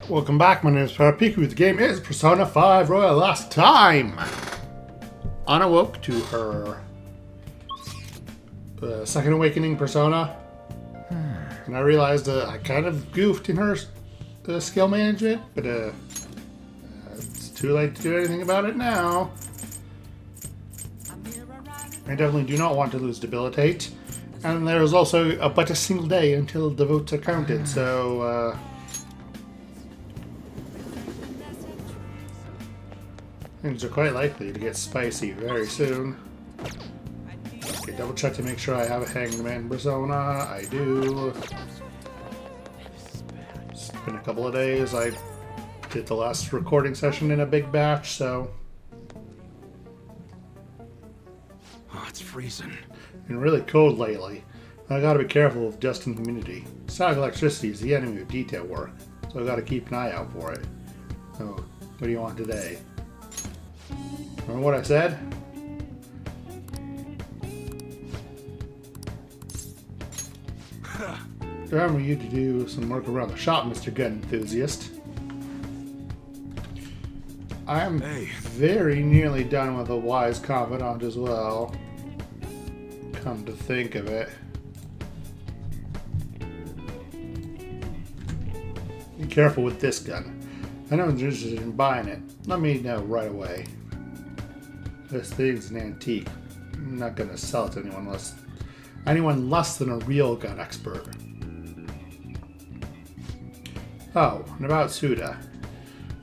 Welcome back, my name is Parapiku. The game is Persona 5 Royal Last Time. Anna woke to her second awakening persona. And I realized I kind of goofed in her skill management, but it's too late to do anything about it now. I definitely do not want to lose Debilitate. And there's also but a single day until the votes are counted, so things are quite likely to get spicy very soon. Okay, double check to make sure I have a Hanged Man persona. I do. It's been a couple of days. I did the last recording session in a big batch, so. Oh, it's freezing. Been really cold lately. I gotta be careful with dust and humidity. Static electricity is the enemy of detail work, so I gotta keep an eye out for it. So, what do you want today? Remember what I said? Remember you to do some work around the shop, Mr. Gun Enthusiast. I am very nearly done with a Wise Confidant as well. Come to think of it. Be careful with this gun. If anyone's interested in buying it, let me know right away. This thing's an antique. I'm not gonna sell it to anyone less than a real gun expert. Oh, and about Suda.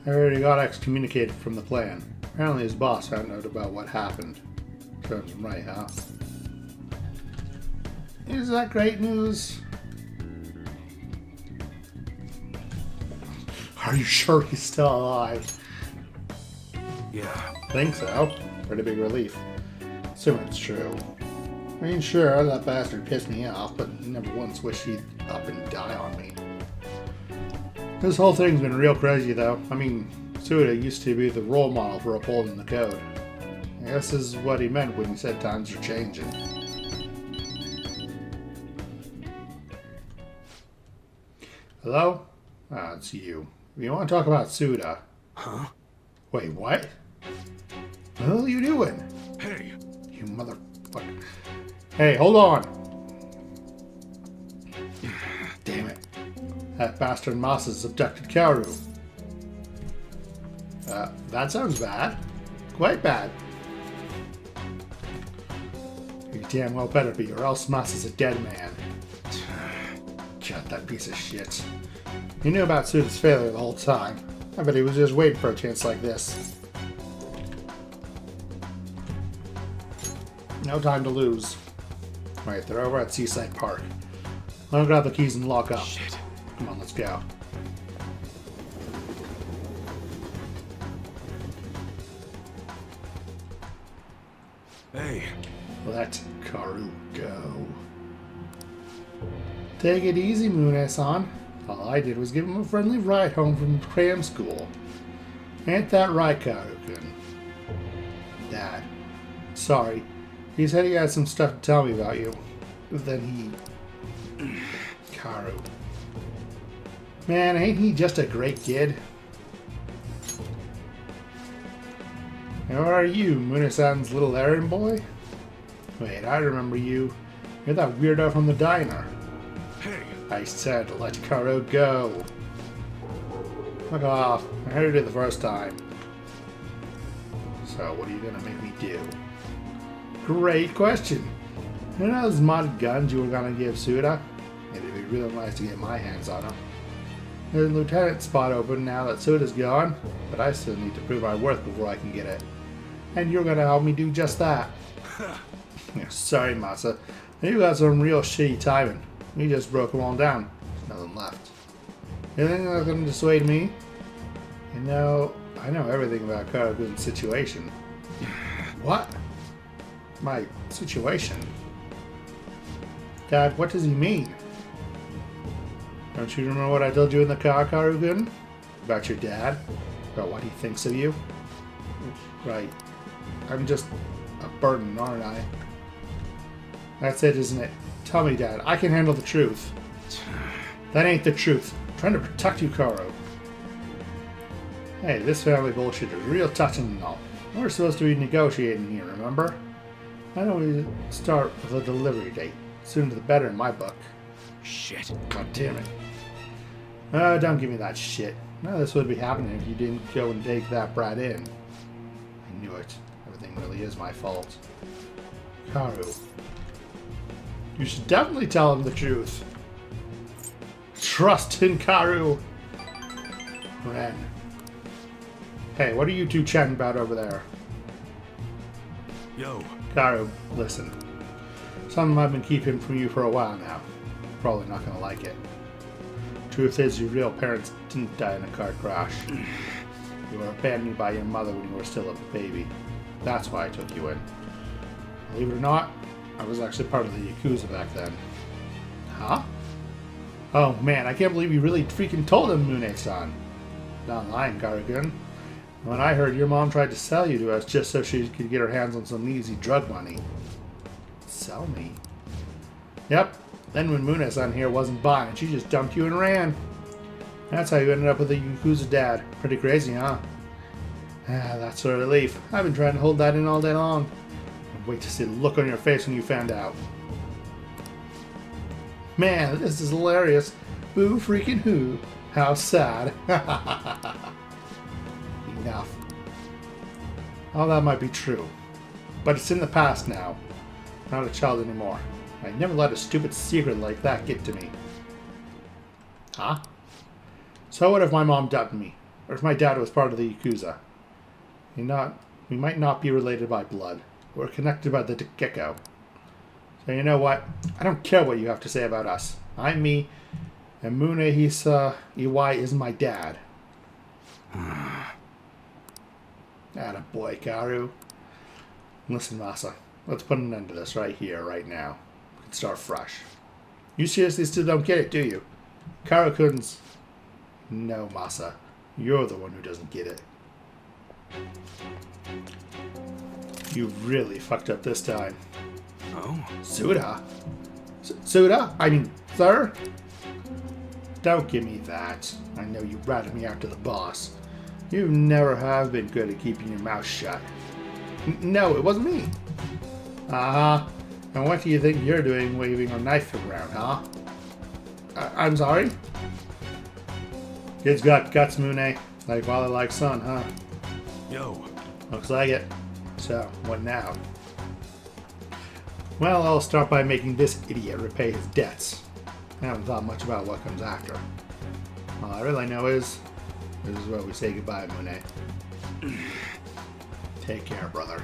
I already got excommunicated from the clan. Apparently his boss found out about what happened. Serves him right, huh? Is that great news? Are you sure he's still alive? Yeah. Think so. Pretty big relief. Assuming it's true. I mean, sure, that bastard pissed me off, but never once wished he'd up and die on me. This whole thing's been real crazy, though. I mean, Suda used to be the role model for upholding the code. I guess this is what he meant when he said times are changing. Hello? Ah, it's you. You want to talk about Suda? Huh? Wait, what? What the hell are you doing? Hey! You motherfucker. Hey, hold on! Damn it. That bastard Moss has abducted Kaoru. That sounds bad. Quite bad. You damn well better be, or else Moss is a dead man. God, that piece of shit. He knew about Suda's failure the whole time. I bet he was just waiting for a chance like this. No time to lose. Right, they're over at Seaside Park. I'll grab the keys and lock up. Shit. Come on, let's go. Hey. Let Kaoru go. Take it easy, Mune-san. All I did was give him a friendly ride home from cram school. Ain't that right, Kaoru-kun? Dad. Sorry. He said he had some stuff to tell me about you. But then he... Kaoru. Man, ain't he just a great kid? Who are you, Mune-san's little errand boy? Wait, I remember you. You're that weirdo from the diner. Hey! I said, let Kaoru go. Fuck off. I heard it the first time. So, what are you gonna make me do? Great question. You know those modded guns you were gonna give Suda? It'd be real nice to get my hands on them. There's a lieutenant spot open now that Suda's gone, but I still need to prove my worth before I can get it. And you're gonna help me do just that. Yeah, sorry, Masa. You got some real shitty timing. You just broke them all down. There's nothing left. You think that's gonna dissuade me? You know, I know everything about Kaoru's situation. What? My situation? Dad, what does he mean? Don't you remember what I told you in the car, Kaoru-kun? About your dad? About what he thinks of you? Right. I'm just a burden, aren't I? That's it, isn't it? Tell me, Dad. I can handle the truth. That ain't the truth. I'm trying to protect you, Kaoru. Hey, this family bullshit is real touching and all. We're supposed to be negotiating here, remember? Why don't we start with a delivery date? Sooner the better in my book. Shit. God damn it. Don't give me that shit. None of this would be happening if you didn't go and take that brat in. I knew it. Everything really is my fault. Karu. You should definitely tell him the truth. Trust in Karu. Ren. Hey, what are you two chatting about over there? Yo. Karu, listen. Something I've been keeping from you for a while now. Probably not gonna like it. Truth is, your real parents didn't die in a car crash. You were abandoned by your mother when you were still a baby. That's why I took you in. Believe it or not, I was actually part of the Yakuza back then. Huh? Oh man, I can't believe you really freaking told him, Mune-san. Not lying, Karu-kun. When I heard your mom tried to sell you to us just so she could get her hands on some easy drug money. Sell me? Yep. Then when Mune-san here wasn't buying, she just dumped you and ran. That's how you ended up with a Yakuza dad. Pretty crazy, huh? Ah, that's a relief. I've been trying to hold that in all day long. I'd wait to see the look on your face when you found out. Man, this is hilarious. Boo freaking who. How sad. Enough. All that might be true. But it's in the past now. Not a child anymore. I never let a stupid secret like that get to me. Huh? So what if my mom dumped me? Or if my dad was part of the Yakuza? We might not be related by blood. We're connected by the Gecko. So you know what? I don't care what you have to say about us. I'm me, and Munehisa Iwai is my dad. Attaboy, Karu. Listen, Masa. Let's put an end to this right here, right now. We can start fresh. You seriously still don't get it, do you? Karu-kun's... No, Masa. You're the one who doesn't get it. You really fucked up this time. Oh? Suda? Suda? I mean, sir? Don't give me that. I know you ratted me after the boss. You never have been good at keeping your mouth shut. No, it wasn't me. Uh-huh. And what do you think you're doing waving a knife around, huh? I'm sorry? Kid's got guts, Mune. Like father, like son, huh? Yo. Looks like it. So, what now? Well, I'll start by making this idiot repay his debts. I haven't thought much about what comes after. All I really know is, this is where we say goodbye, Mune. Take care, brother.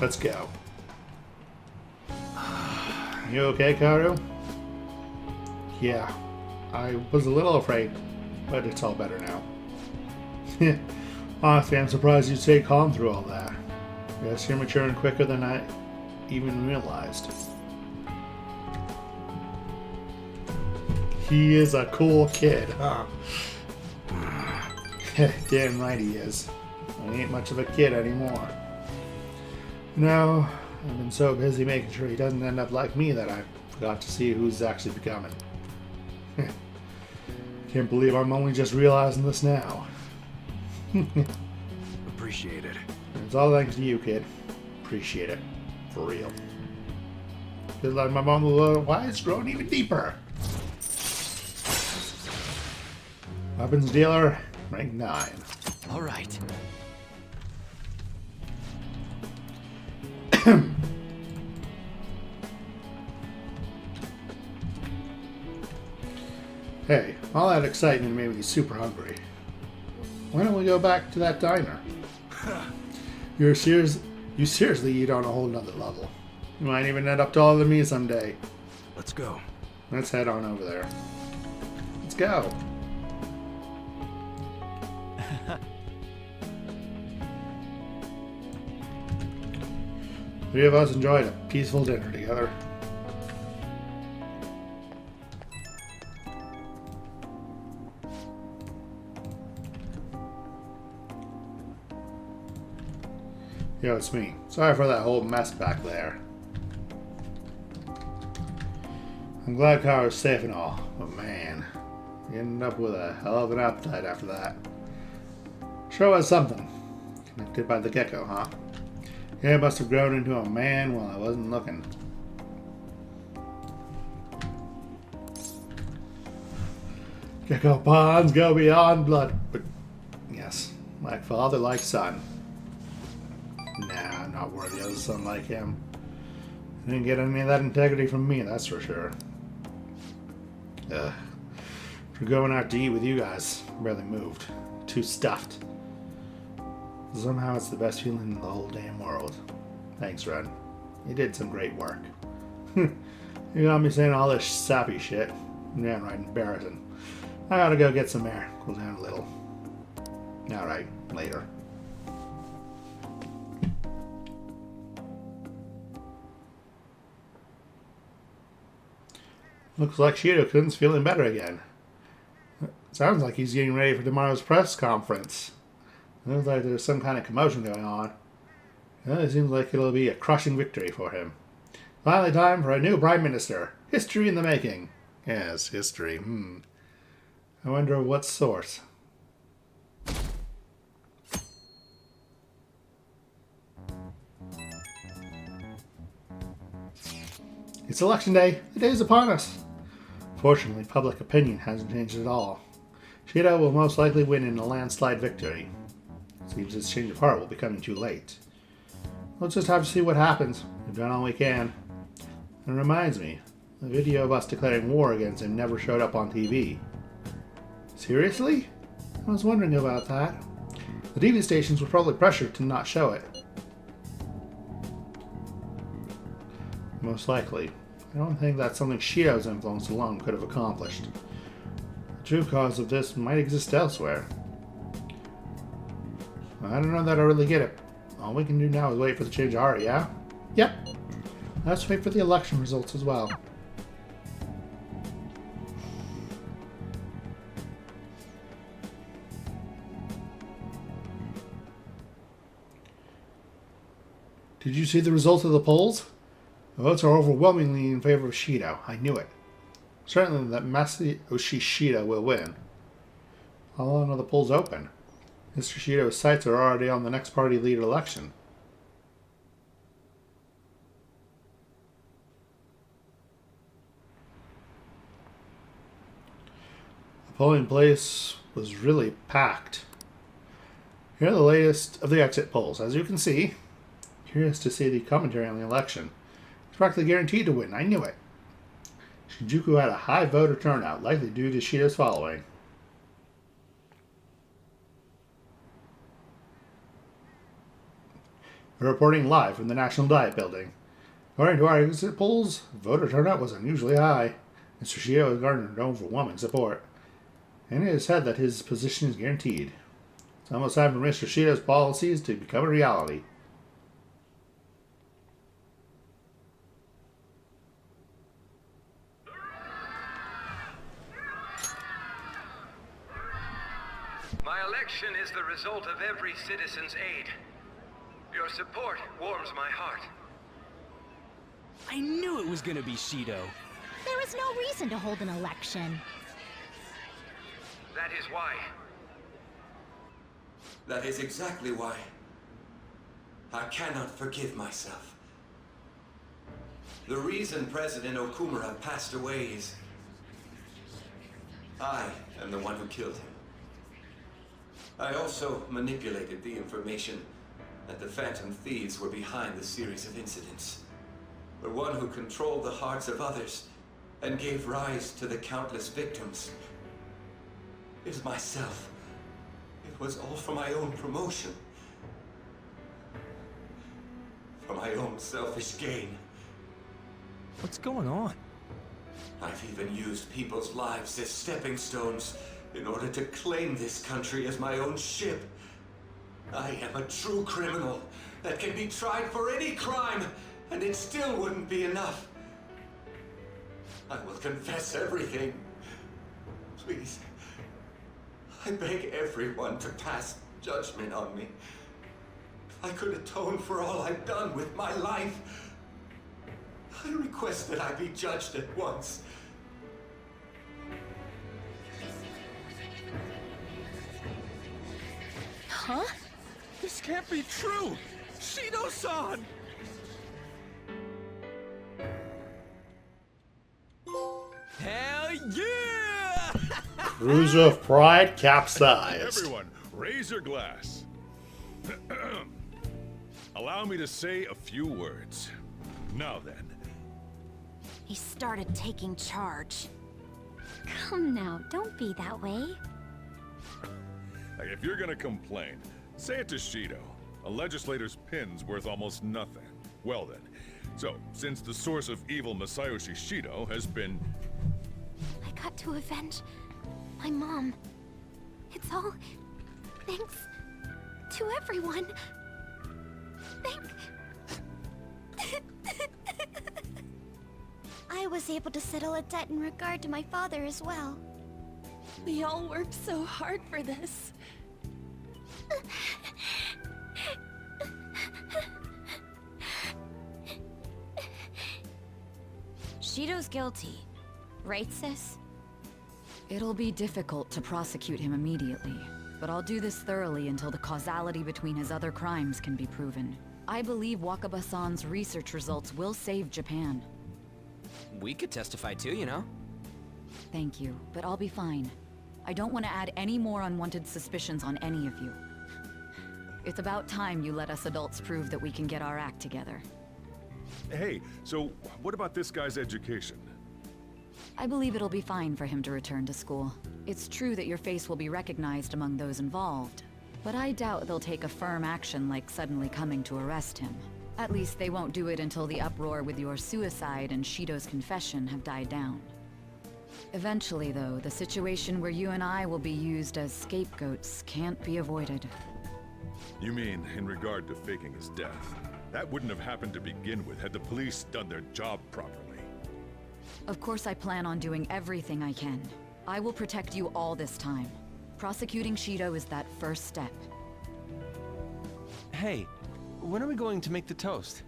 Let's go. You okay, Karu? Yeah, I was a little afraid, but it's all better now. Honestly, I'm surprised you stayed calm through all that. Guess you're maturing quicker than I even realized. He is a cool kid, huh? Damn right he is. He ain't much of a kid anymore. No, I've been so busy making sure he doesn't end up like me that I forgot to see who's actually becoming. Can't believe I'm only just realizing this now. Appreciate it. It's all thanks to you, kid. Appreciate it. For real. Just like my mom will, why it's growing even deeper. Weapons dealer, rank 9. All right. Hey, all that excitement made me super hungry. Why don't we go back to that diner? You seriously eat on a whole nother level. You might even end up taller than me someday. Let's go. Let's head on over there. Let's go. Three of us enjoyed a peaceful dinner together. Yo, it's me. Sorry for that whole mess back there. I'm glad Kara was safe and all, but man, you ended up with a hell of an appetite after that. Sure was something. Connected by the gecko, huh? Yeah, it must have grown into a man while I wasn't looking. Gecko bonds go beyond blood. But yes, like father, like son. Nah, I'm not worthy of a son like him. He didn't get any of that integrity from me, that's for sure. For going out to eat with you guys, barely moved. Too stuffed. Somehow it's the best feeling in the whole damn world. Thanks, Red. You did some great work. You got me saying all this sappy shit. Downright embarrassing. I gotta go get some air. Cool down a little. Alright, later. Looks like Shido-kun's feeling better again. Sounds like he's getting ready for tomorrow's press conference. Looks like there's some kind of commotion going on. It seems like it'll be a crushing victory for him. Finally time for a new Prime Minister. History in the making. Yes, history. I wonder what sort. It's election day. The day is upon us. Fortunately, public opinion hasn't changed at all. Shido will most likely win in a landslide victory. Seems his change of heart will be coming too late. We'll just have to see what happens. We've done all we can. It reminds me, the video of us declaring war against him never showed up on TV. Seriously? I was wondering about that. The TV stations were probably pressured to not show it. Most likely. I don't think that's something Shido's influence alone could have accomplished. The true cause of this might exist elsewhere. I don't know that I really get it. All we can do now is wait for the change of heart, yeah? Yep. Let's wait for the election results as well. Did you see the results of the polls? The votes are overwhelmingly in favor of Shido. I knew it. Certainly that Masayoshi Shido will win. How long are the polls open? Mr. Shido's sights are already on the next party lead election. The polling place was really packed. Here are the latest of the exit polls. As you can see, curious to see the commentary on the election. He's practically guaranteed to win. I knew it. Shinjuku had a high voter turnout, likely due to Shido's following. We're reporting live from the National Diet Building. According to our exit polls, voter turnout was unusually high. Mr. Shido has garnered overwhelming support, and it is said that his position is guaranteed. It's almost time for Mr. Shido's policies to become a reality. My election is the result of every citizen's aid. Your support warms my heart. I knew it was gonna be Shido. There is no reason to hold an election. That is why. That is exactly why. I cannot forgive myself. The reason President Okumura passed away is... I am the one who killed him. I also manipulated the information that the Phantom Thieves were behind the series of incidents. The one who controlled the hearts of others and gave rise to the countless victims is myself. It was all for my own promotion. For my own selfish gain. What's going on? I've even used people's lives as stepping stones in order to claim this country as my own ship. I am a true criminal that can be tried for any crime, and it still wouldn't be enough. I will confess everything. Please. I beg everyone to pass judgment on me. I could atone for all I've done with my life. I request that I be judged at once. Huh? This can't be true! Shido-san! Hell yeah! Cruiser of Pride capsized. Everyone, raise your glass. Allow me to say a few words. Now then, He started taking charge. Come now, don't be that way. if you're gonna complain, say it to Shido. A legislator's pin's worth almost nothing. Well then, so since the source of evil Masayoshi Shido has been... I got to avenge my mom. It's all thanks to everyone. I was able to settle a debt in regard to my father as well. We all worked so hard for this. Shido's guilty, right, sis? It'll be difficult to prosecute him immediately, but I'll do this thoroughly until the causality between his other crimes can be proven. I believe Wakaba-san's research results will save Japan. We could testify too, you know? Thank you, but I'll be fine. I don't want to add any more unwanted suspicions on any of you. It's about time you let us adults prove that we can get our act together. Hey, so what about this guy's education? I believe it'll be fine for him to return to school. It's true that your face will be recognized among those involved, but I doubt they'll take a firm action like suddenly coming to arrest him. At least they won't do it until the uproar with your suicide and Shido's confession have died down. Eventually, though, the situation where you and I will be used as scapegoats can't be avoided. You mean in regard to faking his death? That wouldn't have happened to begin with had the police done their job properly. Of course I plan on doing everything I can. I will protect you all this time. Prosecuting Shido is that first step. Hey, when are we going to make the toast?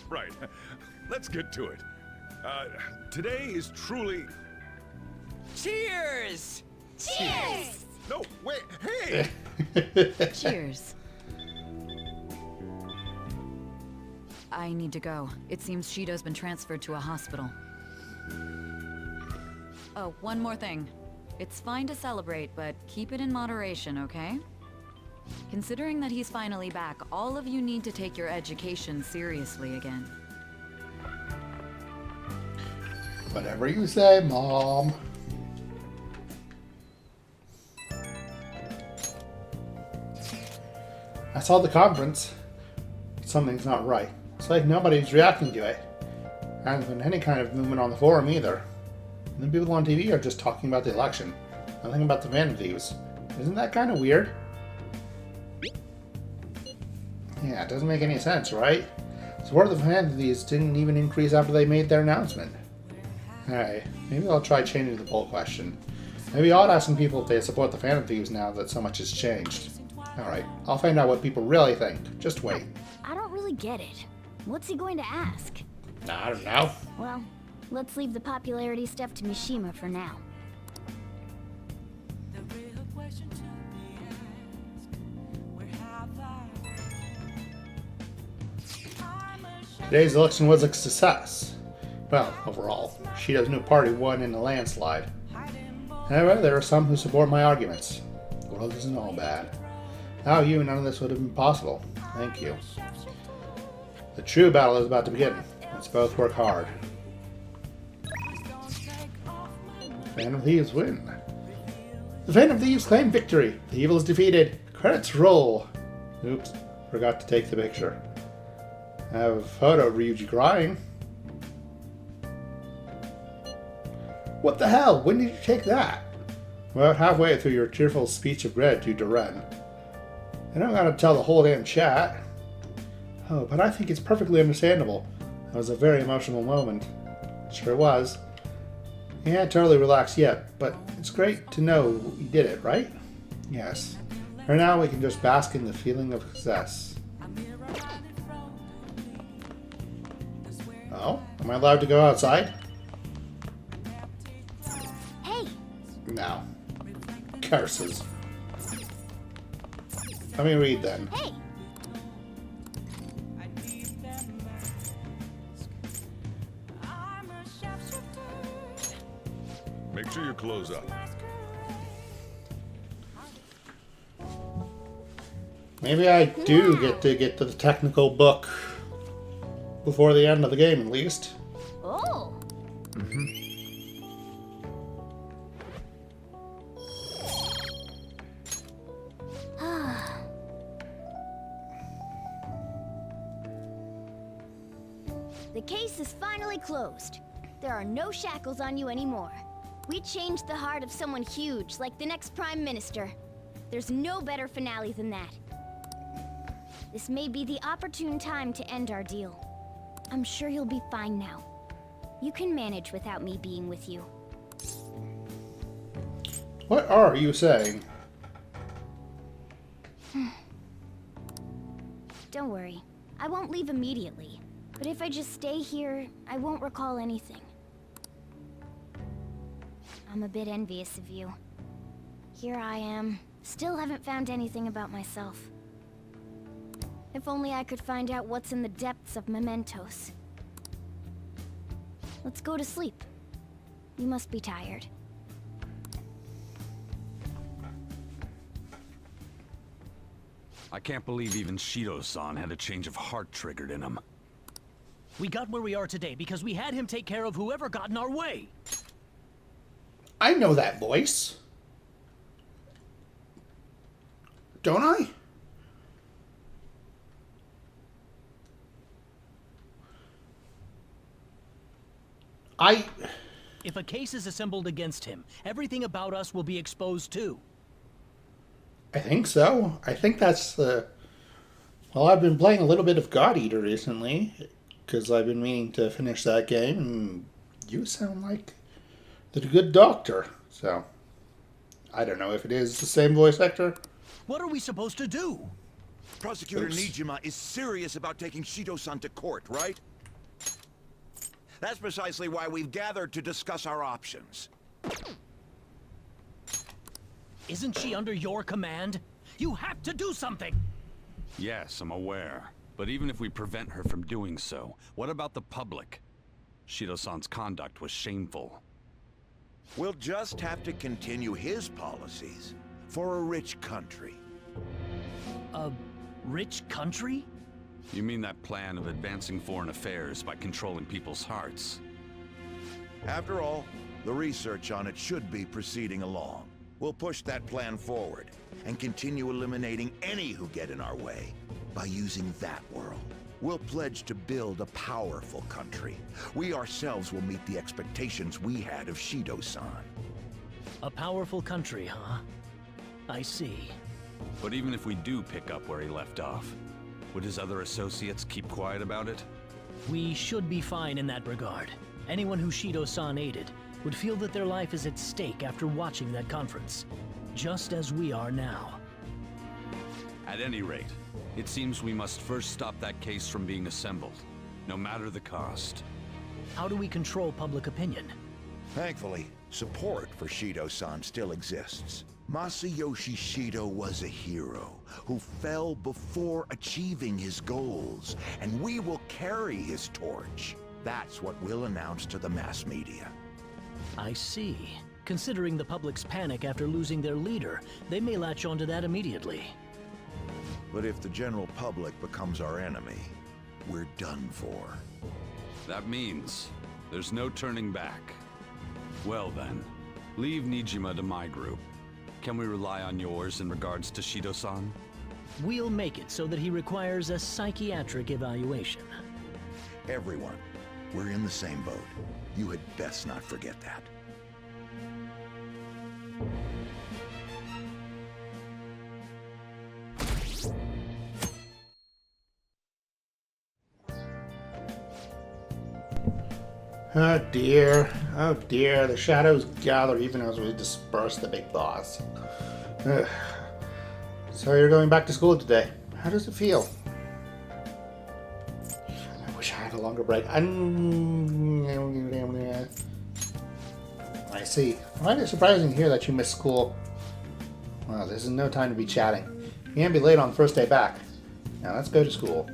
Right. Let's get to it. Today is truly... Cheers! Cheers! No, wait, hey! Cheers. I need to go. It seems Shido's been transferred to a hospital. Oh, one more thing. It's fine to celebrate, but keep it in moderation, okay? Considering that he's finally back, all of you need to take your education seriously again. Whatever you say, Mom. I saw the conference. Something's not right. It's like nobody's reacting to it. There hasn't been any kind of movement on the forum either. And the people on TV are just talking about the election. Nothing about the Phantom Thieves. Isn't that kind of weird? Yeah, it doesn't make any sense, right? Support of the Phantom Thieves didn't even increase after they made their announcement. Alright, maybe I'll try changing the poll question. Maybe I'll ask some people if they support the Phantom Thieves now that so much has changed. Alright, I'll find out what people really think. Just wait. I don't really get it. What's he going to ask? I don't know. Well, let's leave the popularity stuff to Mishima for now. Today's election was a success. Well, overall, Shido's new party won in a landslide. However, there are some who support my arguments. The world isn't all bad. Without you, none of this would have been possible. Thank you. The true battle is about to begin. Let's both work hard. Phantom Thieves win. The Phantom Thieves claim victory. The evil is defeated. Credits roll. Oops, forgot to take the picture. I have a photo of Ryuji crying. What the hell? When did you take that? About halfway through your tearful speech of gratitude to Ren. I don't gotta tell the whole damn chat. Oh, but I think it's perfectly understandable. That was a very emotional moment. Sure was. You can't totally relax yet, but it's great to know you did it, right? Yes. For now, we can just bask in the feeling of success. Oh? Am I allowed to go outside? Hey! No. Curses. Let me read then. Hey! Make sure you close up. Maybe I do get to the technical book before the end of the game, at least. Oh! The case is finally closed. There are no shackles on you anymore. We changed the heart of someone huge, like the next Prime Minister. There's no better finale than that. This may be the opportune time to end our deal. I'm sure you'll be fine now. You can manage without me being with you. What are you saying? Don't worry. I won't leave immediately. But if I just stay here, I won't recall anything. I'm a bit envious of you. Here I am. Still haven't found anything about myself. If only I could find out what's in the depths of mementos. Let's go to sleep. You must be tired. I can't believe even Shido-san had a change of heart triggered in him. We got where we are today because we had him take care of whoever got in our way. I know that voice. Don't I? If a case is assembled against him, everything about us will be exposed too. I think so. I think that's the... Well, I've been playing a little bit of God Eater recently, because I've been meaning to finish that game, and you sound like the good doctor. So, I don't know if it is the same voice actor. What are we supposed to do? Prosecutor Oops. Nijima is serious about taking Shido-san to court, right? That's precisely why we've gathered to discuss our options. Isn't she under your command? You have to do something! Yes, I'm aware. But even if we prevent her from doing so, what about the public? Shido-san's conduct was shameful. We'll just have to continue his policies for a rich country. A rich country? You mean that plan of advancing foreign affairs by controlling people's hearts? After all, the research on it should be proceeding along. We'll push that plan forward and continue eliminating any who get in our way. By using that world, we'll pledge to build a powerful country. We ourselves will meet the expectations we had of Shido-san. A powerful country, huh? I see. But even if we do pick up where he left off, would his other associates keep quiet about it? We should be fine in that regard. Anyone who Shido-san aided would feel that their life is at stake after watching that conference. Just as we are now. At any rate, it seems we must first stop that case from being assembled, no matter the cost. How do we control public opinion? Thankfully, support for Shido-san still exists. Masayoshi Shido was a hero who fell before achieving his goals, and we will carry his torch. That's what we'll announce to the mass media. I see. Considering the public's panic after losing their leader, they may latch onto that immediately. But if the general public becomes our enemy, we're done for. That means there's no turning back. Well then, leave Nijima to my group. Can we rely on yours in regards to Shido-san? We'll make it so that he requires a psychiatric evaluation. Everyone, we're in the same boat. You had best not forget that. Oh dear, the shadows gather even as we disperse the big boss. Ugh. So you're going back to school today. How does it feel? I wish I had a longer break. I see. I find it surprising to hear that you missed school. Well, this is no time to be chatting. You can't be late on the first day back. Now let's go to school.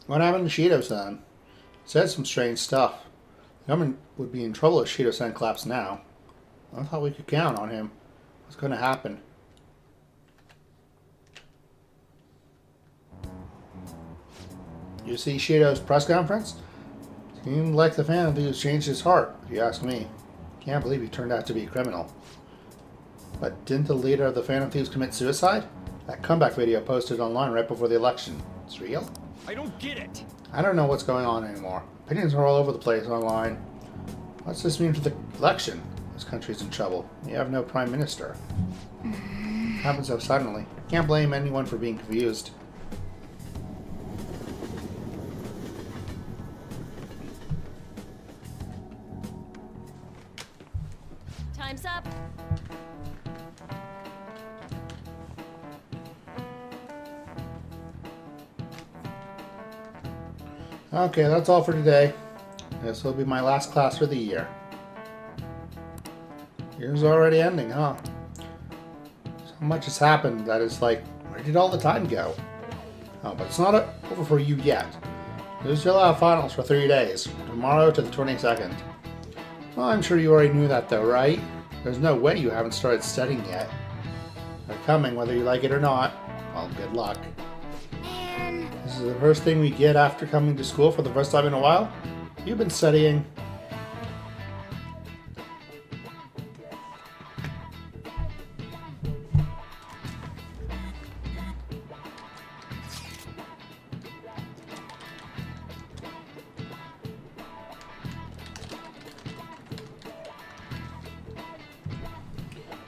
What happened to Shido-san? Said some strange stuff. The government would be in trouble if Shido-san collapsed now. I thought we could count on him. What's going to happen? You see Shido's press conference? Seemed like the fan has changed his heart, if you ask me. Can't believe he turned out to be a criminal. But didn't the leader of the Phantom Thieves commit suicide? That comeback video posted online right before the election. It's real? I don't get it. I don't know what's going on anymore. Opinions are all over the place online. What's this mean for the election? This country's in trouble. You have no prime minister. It happened so suddenly. Can't blame anyone for being confused. Time's up. Okay, that's all for today. This will be my last class for the year. Year's already ending, huh? So much has happened that it's like, where did all the time go? Oh, but it's not over for you yet. You still have finals for 3 days, from tomorrow to the 22nd. Well, I'm sure you already knew that though, right? There's no way you haven't started studying yet. They're coming whether you like it or not. Well, good luck. This is the first thing we get after coming to school for the first time in a while. You've been studying.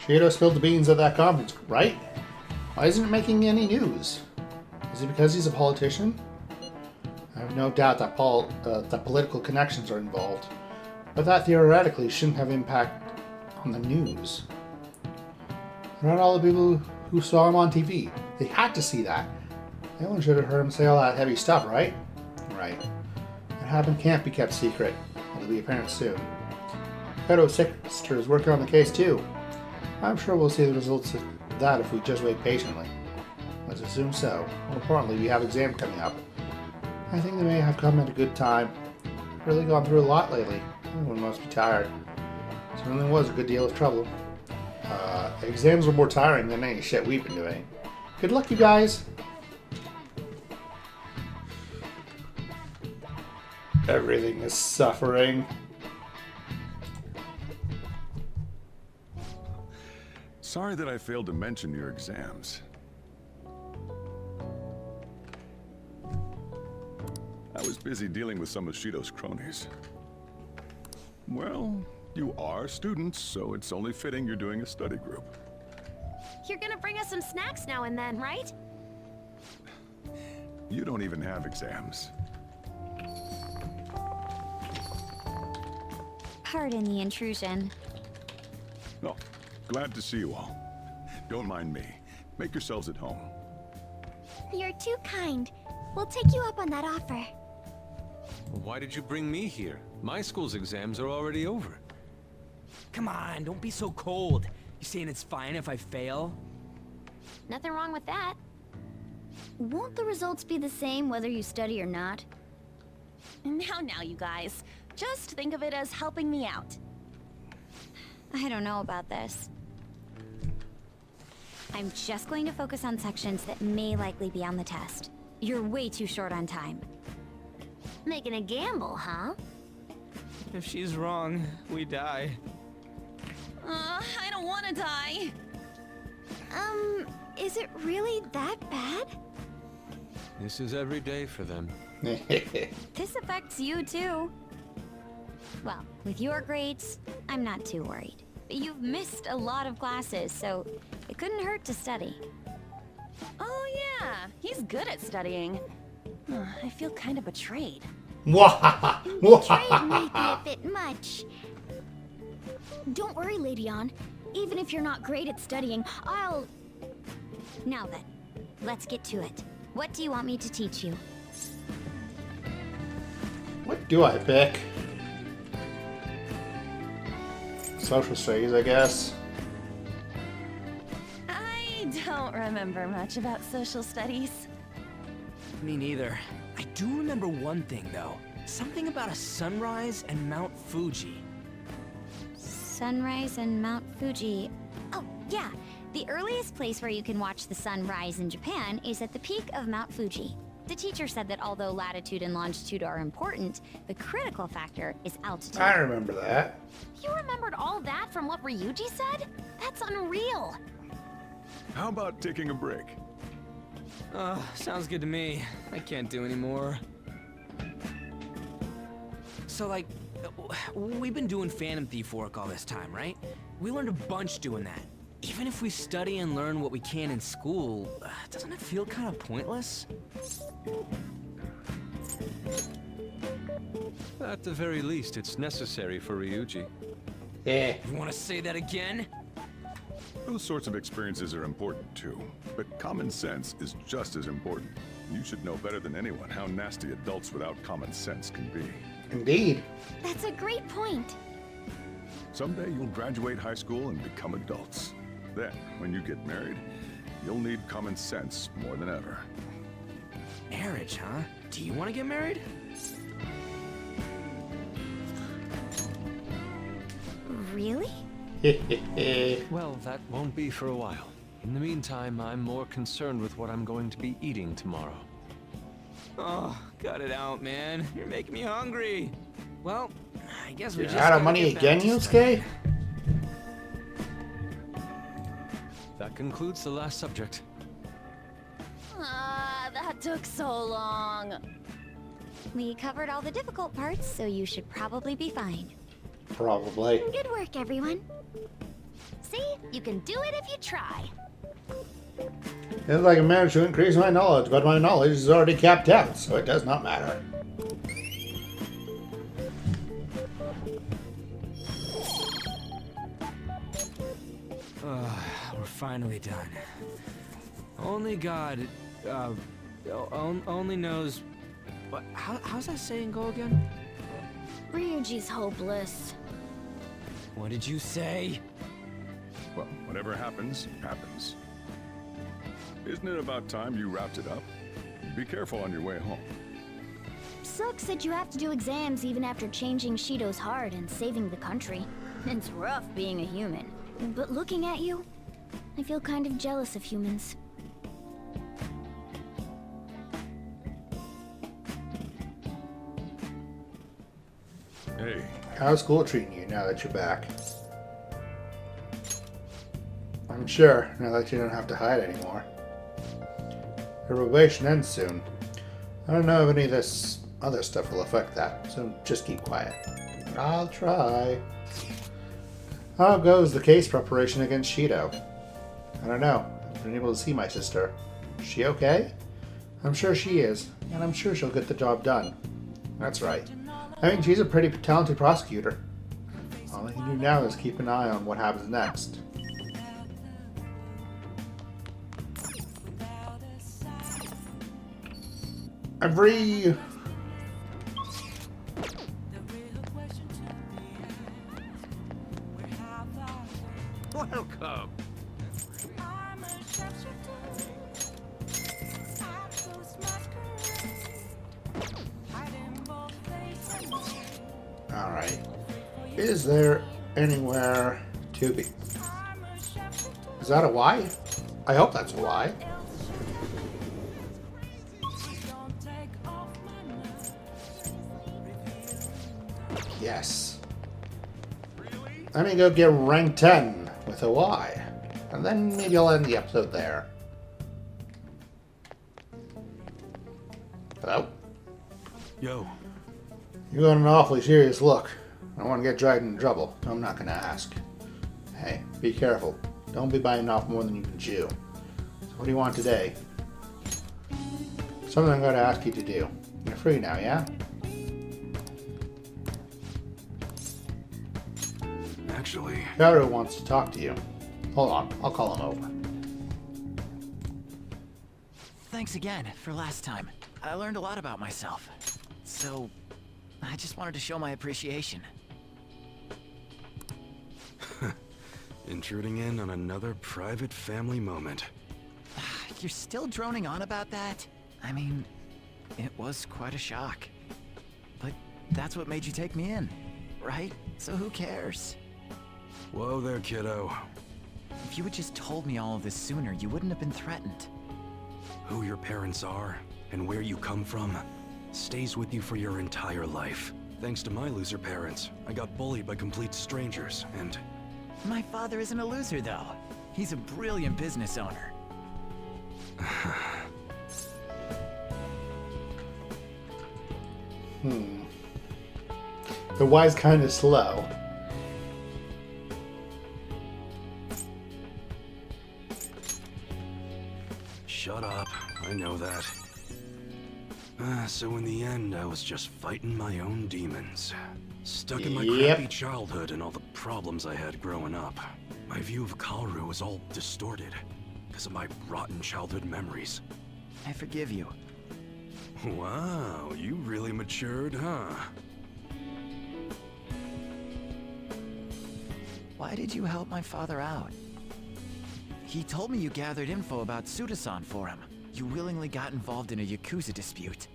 Shido spilled the beans at that conference, right? Why isn't it making any news? Is it because he's a politician? I have no doubt that that political connections are involved, but that theoretically shouldn't have impact on the news. Not all the people who saw him on TV. They had to see that. Anyone should have heard him say all that heavy stuff, right? Right. What happened can't be kept secret. It'll be apparent soon. Koto's sister is working on the case too. I'm sure we'll see the results of that if we just wait patiently. Let's assume so. More importantly, we have exams coming up. I think they may have come at a good time. Really gone through a lot lately. Everyone must be tired. Certainly was a good deal of trouble. Exams were more tiring than any shit we've been doing. Good luck, you guys! Everything is suffering. Sorry that I failed to mention your exams. I was busy dealing with some of Shido's cronies. Well, you are students, so it's only fitting you're doing a study group. You're gonna bring us some snacks now and then, right? You don't even have exams. Pardon the intrusion. Oh, glad to see you all. Don't mind me. Make yourselves at home. You're too kind. We'll take you up on that offer. Why did you bring me here? My school's exams are already over. Come on, don't be so cold. You saying it's fine if I fail? Nothing wrong with that. Won't the results be the same whether you study or not? Now, you guys. Just think of it as helping me out. I don't know about this. I'm just going to focus on sections that may likely be on the test. You're way too short on time. Making a gamble, huh? If she's wrong, we die. I don't want to die. Is it really that bad? This is every day for them. This affects you too. Well, with your grades, I'm not too worried. But you've missed a lot of classes, so it couldn't hurt to study. Oh yeah, he's good at studying. I feel kind of betrayed. Betrayed might be a bit much. Don't worry, Lady Ann. Even if you're not great at studying, I'll... Now then, let's get to it. What do you want me to teach you? What do I pick? social studies, I guess. I don't remember much about social studies. Me neither. I do remember one thing, though. Something about a sunrise and Mount Fuji. Sunrise and Mount Fuji. Oh, yeah. The earliest place where you can watch the sun rise in Japan is at the peak of Mount Fuji. The teacher said that although latitude and longitude are important, the critical factor is altitude. I remember that. You remembered all that from what Ryuji said? That's unreal. How about taking a break? Sounds good to me. I can't do anymore. So, like, we've been doing Phantom Thief work all this time, right? We learned a bunch doing that. Even if we study and learn what we can in school, doesn't it feel kind of pointless? At the very least, it's necessary for Ryuji. Yeah. You want to say that again? Those sorts of experiences are important too, but common sense is just as important. You should know better than anyone how nasty adults without common sense can be. Indeed. That's a great point. Someday you'll graduate high school and become adults. Then, when you get married, you'll need common sense more than ever. Marriage, huh? Do you want to get married? Really? Well, that won't be for a while. In the meantime, I'm more concerned with what I'm going to be eating tomorrow. Oh, cut it out, man. You're making me hungry. Well, I guess we You're just out of gotta money get back again, to Yusuke? That concludes the last subject. That took so long. We covered all the difficult parts, so you should probably be fine. Probably. Good work, everyone. See? You can do it if you try. It's like I managed to increase my knowledge, but my knowledge is already capped out, so it does not matter. We're finally done. Only God, only knows. What? How's that saying go again? Ryuji's hopeless. What did you say? Well, whatever happens, happens. Isn't it about time you wrapped it up? Be careful on your way home. Sucks that you have to do exams even after changing Shido's heart and saving the country. It's rough being a human. But looking at you, I feel kind of jealous of humans. Hey, How's school treating you now that you're back? I'm sure, now that you don't have to hide anymore. Your probation ends soon. I don't know if any of this other stuff will affect that, so just keep quiet. I'll try. How goes the case preparation against Shido? I don't know. I haven't been able to see my sister. Is she okay? I'm sure she is, and I'm sure she'll get the job done. That's right. I mean, she's a pretty talented prosecutor. All I can do now is keep an eye on what happens next. Welcome. Alright. Is there anywhere to be? Is that a Y? I hope that's a Y. Yes. Let me go get rank 10 with a Y. And then maybe I'll end the episode there. Hello? Yo. You got an awfully serious look. I don't want to get dragged into trouble, so I'm not going to ask. Hey, be careful. Don't be biting off more than you can chew. So what do you want today? Something I'm going to ask you to do. You're free now, yeah? Actually, Shido wants to talk to you. Hold on, I'll call him over. Thanks again for last time. I learned a lot about myself. So, I just wanted to show my appreciation. Intruding in on another private family moment. You're still droning on about that? I mean, it was quite a shock. But that's what made you take me in, right? So who cares? Whoa there, kiddo. If you had just told me all of this sooner, you wouldn't have been threatened. Who your parents are and where you come from stays with you for your entire life. Thanks to my loser parents, I got bullied by complete strangers, and... My father isn't a loser, though. He's a brilliant business owner. The Y's kind of slow. Shut up. I know that. So in the end, I was just fighting my own demons. Stuck in my crappy childhood and all the problems I had growing up. My view of Kaoru was all distorted because of my rotten childhood memories. I forgive you. Wow, you really matured, huh? Why did you help my father out? He told me you gathered info about Suda-san for him. You willingly got involved in a Yakuza dispute.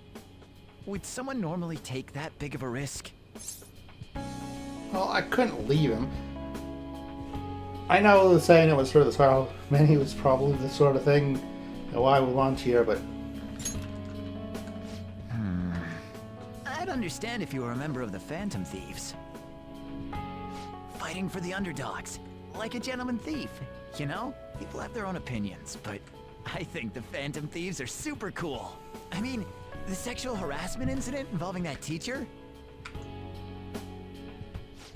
Would someone normally take that big of a risk? Well, I couldn't leave him. I know saying it was for the sort of many was probably the sort of thing that I would want here, but I'd understand if you were a member of the Phantom Thieves. Fighting for the underdogs, like a gentleman thief, you know? People have their own opinions, but I think the Phantom Thieves are super cool. I mean, the sexual harassment incident involving that teacher?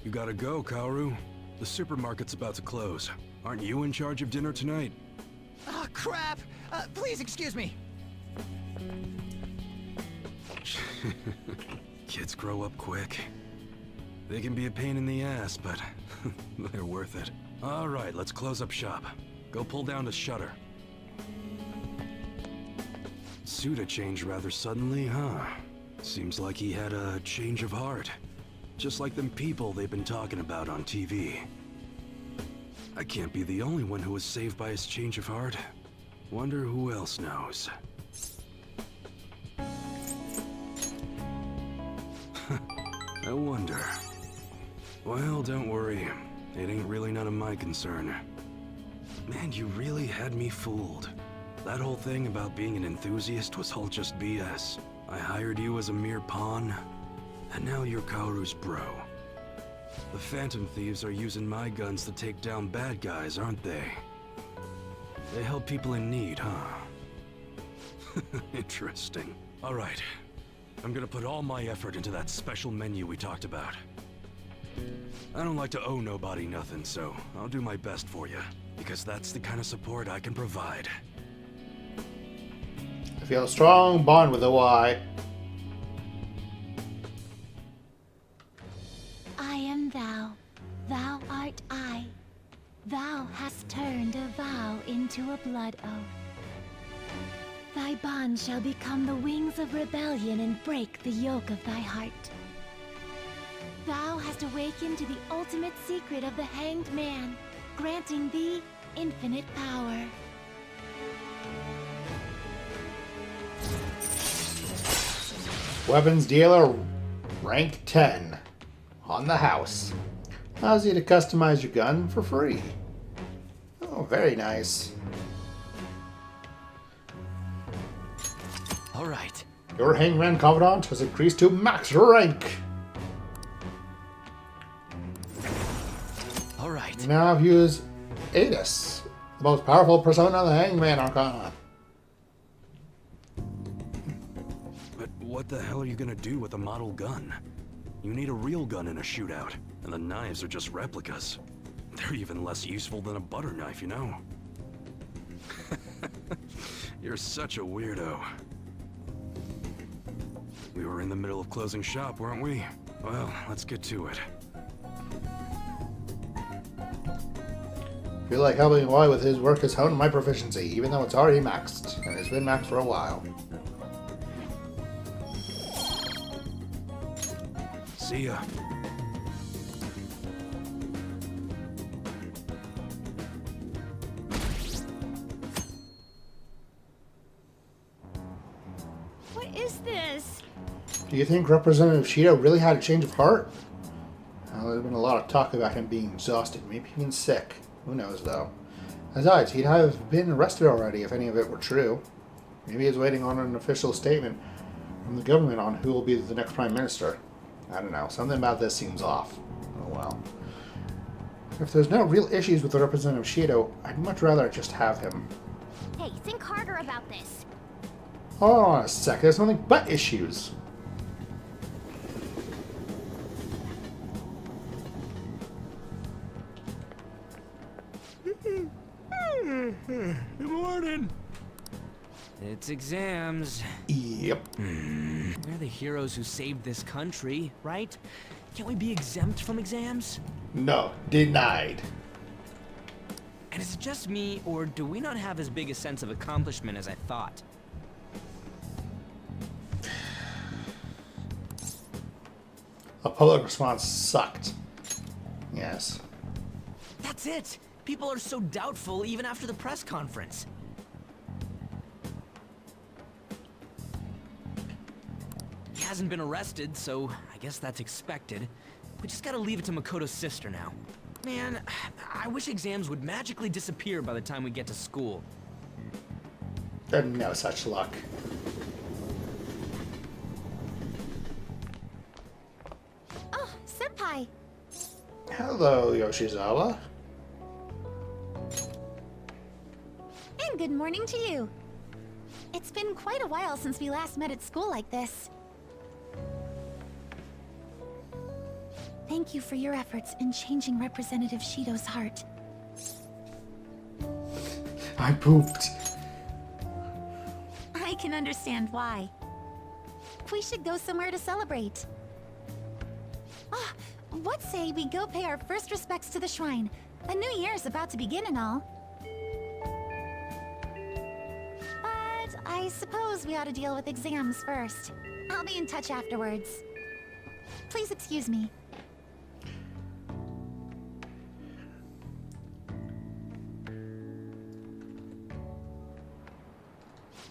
You gotta go, Kaoru. The supermarket's about to close. Aren't you in charge of dinner tonight? Oh, crap! Please excuse me. Kids grow up quick. They can be a pain in the ass, but they're worth it. All right, let's close up shop. Go pull down the shutter. Suda changed rather suddenly, huh? Seems like he had a change of heart. Just like them people they've been talking about on TV. I can't be the only one who was saved by his change of heart. Wonder who else knows. I wonder. Well, don't worry. It ain't really none of my concern. Man, you really had me fooled. That whole thing about being an enthusiast was all just BS. I hired you as a mere pawn, and now you're Kaoru's bro. The Phantom Thieves are using my guns to take down bad guys, aren't they? They help people in need, huh? Interesting. All right. I'm gonna put all my effort into that special menu we talked about. I don't like to owe nobody nothing, so I'll do my best for you, because that's the kind of support I can provide. I feel a strong bond with the Y. I am thou, thou art I. Thou hast turned a vow into a blood oath. Thy bond shall become the wings of rebellion and break the yoke of thy heart. Thou hast awakened to the ultimate secret of the Hanged Man, granting thee infinite power. Weapons dealer, rank 10. On the house. Allows you to customize your gun for free. Oh, very nice. All right. Your Hangman Covenant has increased to max rank. All right. You now have used Adis, the most powerful persona of the Hangman Arcana. But what the hell are you gonna do with a model gun? You need a real gun in a shootout, and the knives are just replicas. They're even less useful than a butter knife, you know? You're such a weirdo. We were in the middle of closing shop, weren't we? Well, let's get to it. Feel like helping Y with his work has honed my proficiency, even though it's already maxed, and it's been maxed for a while. See ya. is this? Do you think Representative Shido really had a change of heart? Well, there's been a lot of talk about him being exhausted, maybe even sick. Who knows, though? Besides, he'd have been arrested already if any of it were true. Maybe he's waiting on an official statement from the government on who will be the next Prime Minister. I don't know. Something about this seems off. Oh well. If there's no real issues with the Representative Shido, I'd much rather just have him. Hey, think harder about this. Hold on a sec. There's nothing but issues. Good morning. It's exams. Yep. We're the heroes who saved this country, right? Can't we be exempt from exams? No, denied. And is it just me, or do we not have as big a sense of accomplishment as I thought? A public response sucked. Yes. That's it! People are so doubtful even after the press conference. He hasn't been arrested, so I guess that's expected. We just gotta leave it to Makoto's sister now. Man, I wish exams would magically disappear by the time we get to school. There's no such luck. Oh, Senpai! Hello, Yoshizawa. And good morning to you. It's been quite a while since we last met at school like this. Thank you for your efforts in changing Representative Shido's heart. I pooped. I can understand why. We should go somewhere to celebrate. Ah, what say we go pay our first respects to the shrine? The new year's about to begin and all. But I suppose we ought to deal with exams first. I'll be in touch afterwards. Please excuse me.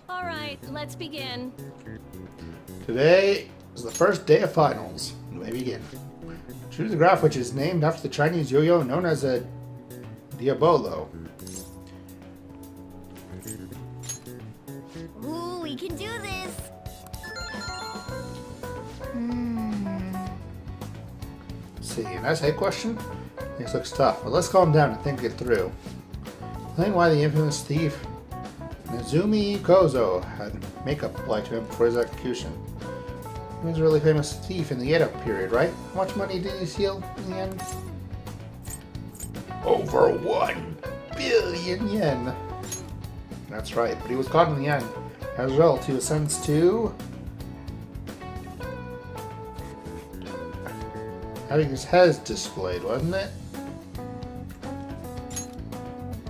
All right, let's begin. Today is the first day of finals. You may begin. Choose a graph which is named after the Chinese yo-yo known as a Diabolo. Ooh, we can do this. Let's see, an essay question? This looks tough, but let's calm down and think it through. Explain why the infamous thief Nezumi Kozo had makeup applied to him before his execution. He was a really famous thief in the Edo period, right? How much money did he steal in the end? Over 1 billion yen. That's right, but he was caught in the end. As a result, he was sentenced to having his head displayed, wasn't it?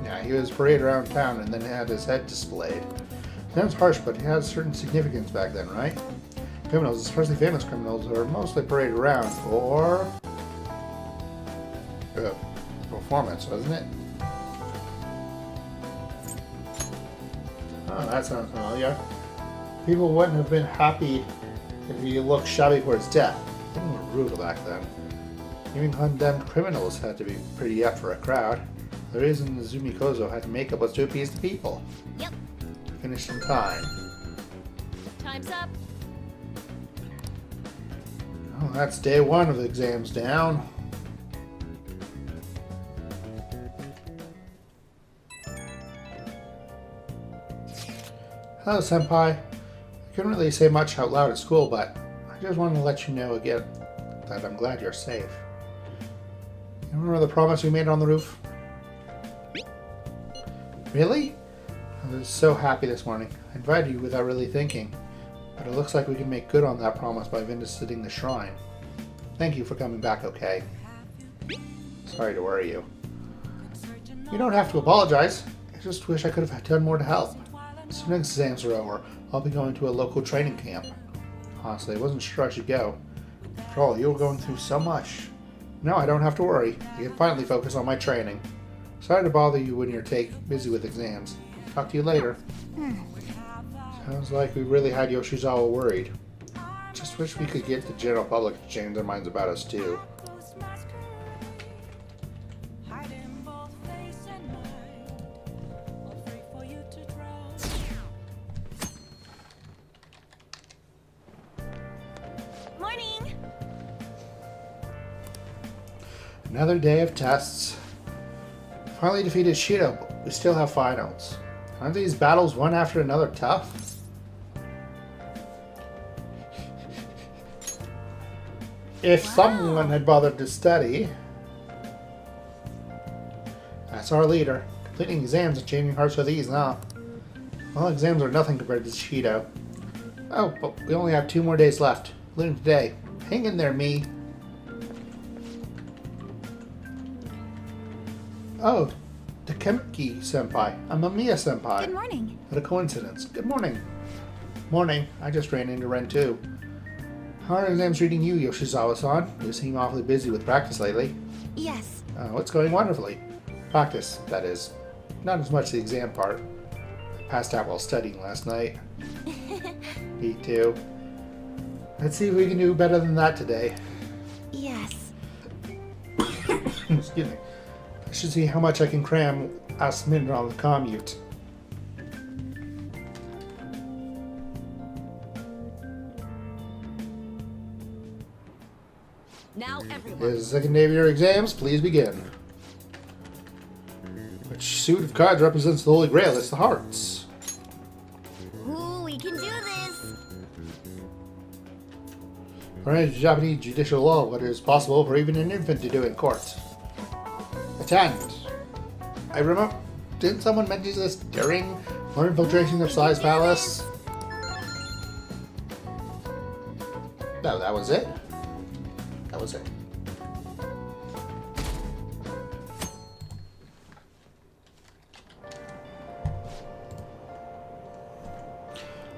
Yeah, he was paraded around town and then had his head displayed. Sounds harsh, but it had certain significance back then, right? Criminals, especially famous criminals, are mostly paraded around for performance, wasn't it? Oh, that sounds familiar. People wouldn't have been happy if he looked shabby for his death. Things were brutal back then. Even condemned criminals had to be pretty up for a crowd. The reason Nezumi Kozo had to make up was to appease the people. Yep. Finished in time. Time's up. Oh, that's day one of the exams down. Hello, Senpai. I couldn't really say much out loud at school, but I just wanted to let you know again that I'm glad you're safe. You remember the promise we made on the roof? Really? I was so happy this morning. I invited you without really thinking, but it looks like we can make good on that promise by visiting the shrine. Thank you for coming back, okay? Sorry to worry you. You don't have to apologize. I just wish I could have done more to help. As soon as exams are over, I'll be going to a local training camp. Honestly, I wasn't sure I should go. After all, you were going through so much. Now I don't have to worry. I can finally focus on my training. Sorry to bother you when you're busy with exams. Talk to you later. Sounds like we really had Yoshizawa worried. Just wish we could get the general public to change their minds about us too. Morning! Another day of tests. Finally defeated Shido, but we still have finals. Aren't these battles one after another tough? If someone had bothered to study. That's our leader. Completing exams and changing hearts with ease now. Well, exams are nothing compared to Shido. Oh, but we only have 2 more days left, including today. Hang in there, me. Oh, Takemki senpai. I'm Mamiya senpai. Good morning. What a coincidence. Good morning. Morning. I just ran into Ren too. How are exams treating you, Yoshizawa-san? You seem awfully busy with practice lately. Yes. It's going wonderfully. Practice, that is. Not as much the exam part. I passed out while studying last night. Me too. Let's see if we can do better than that today. Yes. Excuse me. I should see how much I can cram last minute on the commute. Now everyone. Is the second day of your exams? Please begin. Which suit of cards represents the Holy Grail? It's the hearts. Ooh, we can do this. According to Japanese judicial law, what is possible for even an infant to do in court? Attend. I remember. Didn't someone mention this during our infiltration of Sai's palace? No, that was it. That was it.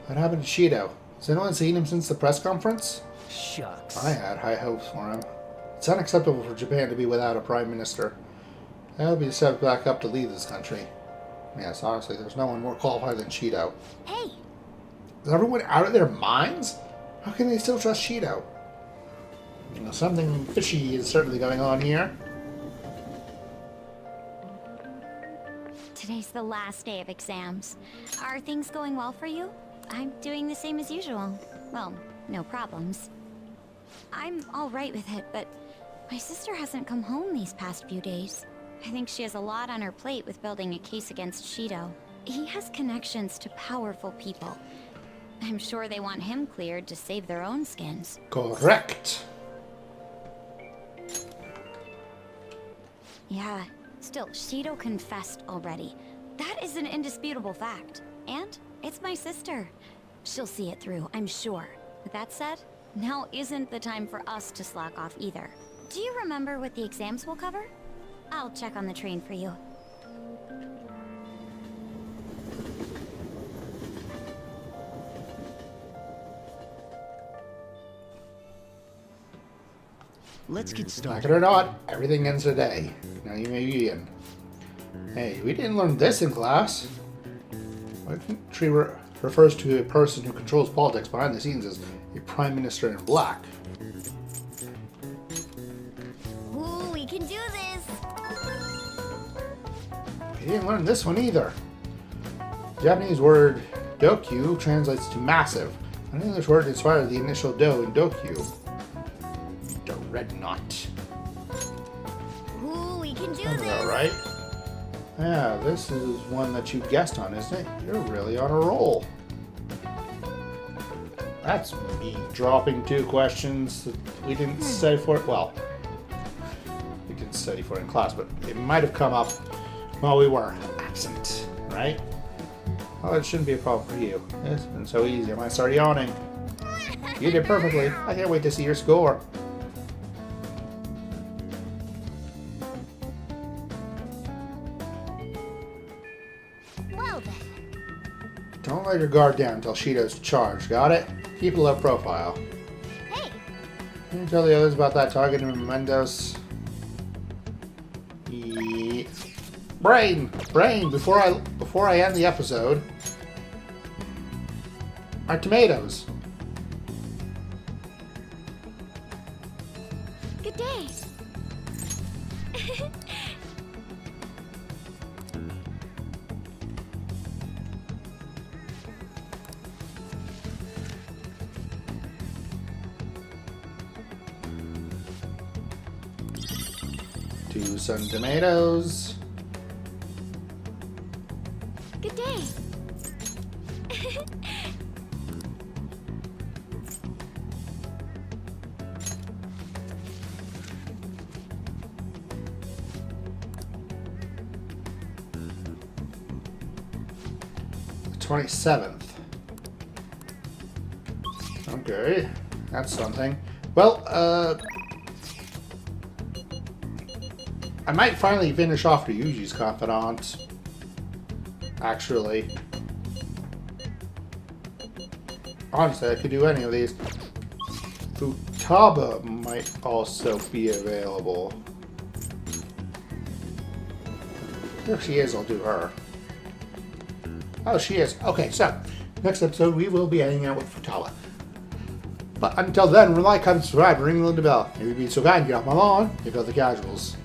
What happened to Shido? Has anyone seen him since the press conference? Shucks. I had high hopes for him. It's unacceptable for Japan to be without a prime minister. I hope he steps back up to lead this country. Yes, honestly, there's no one more qualified than Shido. Hey! Is everyone out of their minds? How can they still trust Shido? You know, something fishy is certainly going on here. Today's the last day of exams. Are things going well for you? I'm doing the same as usual. Well, no problems. I'm all right with it, but my sister hasn't come home these past few days. I think she has a lot on her plate with building a case against Shido. He has connections to powerful people. I'm sure they want him cleared to save their own skins. Correct. Yeah, still, Shido confessed already. That is an indisputable fact. And it's my sister. She'll see it through, I'm sure. With that said, now isn't the time for us to slack off either. Do you remember what the exams will cover? I'll check on the train for you. Let's get Like started. it or not, everything ends today. Now you may begin. Hey, we didn't learn this in class. What country refers to a person who controls politics behind the scenes as a prime minister in black? Ooh, we can do this! We didn't learn this one either. The Japanese word dokyu translates to massive. An English word inspired the initial do in dokyu. The red knot. Ooh, we can do Sounds this! about right. Yeah, this is one that you guessed on, isn't it? You're really on a roll. That's me dropping 2 questions that we didn't study for. Well, we didn't study for in class, but it might have come up while we were absent, right? Well, it shouldn't be a problem for you. It's been so easy. I might start yawning. You did perfectly. I can't wait to see your score. Well then. Don't let your guard down until Shido's charged. Got it? Keep a low profile. Hey! Can you tell the others about that target in Mendo's? Brain! Before I end the episode. are tomatoes. Good day. Do some tomatoes. Good day. 27th. Okay, that's something. Well, I might finally finish off Ryuji's Confidant. Actually. Honestly, I could do any of these. Futaba might also be available. If she is, I'll do her. Oh, she is. Okay, so, next episode we will be hanging out with Futaba. But until then, remember to like, comment, subscribe, and ring the bell. If you'd be so kind, get off my lawn, pick out the casuals.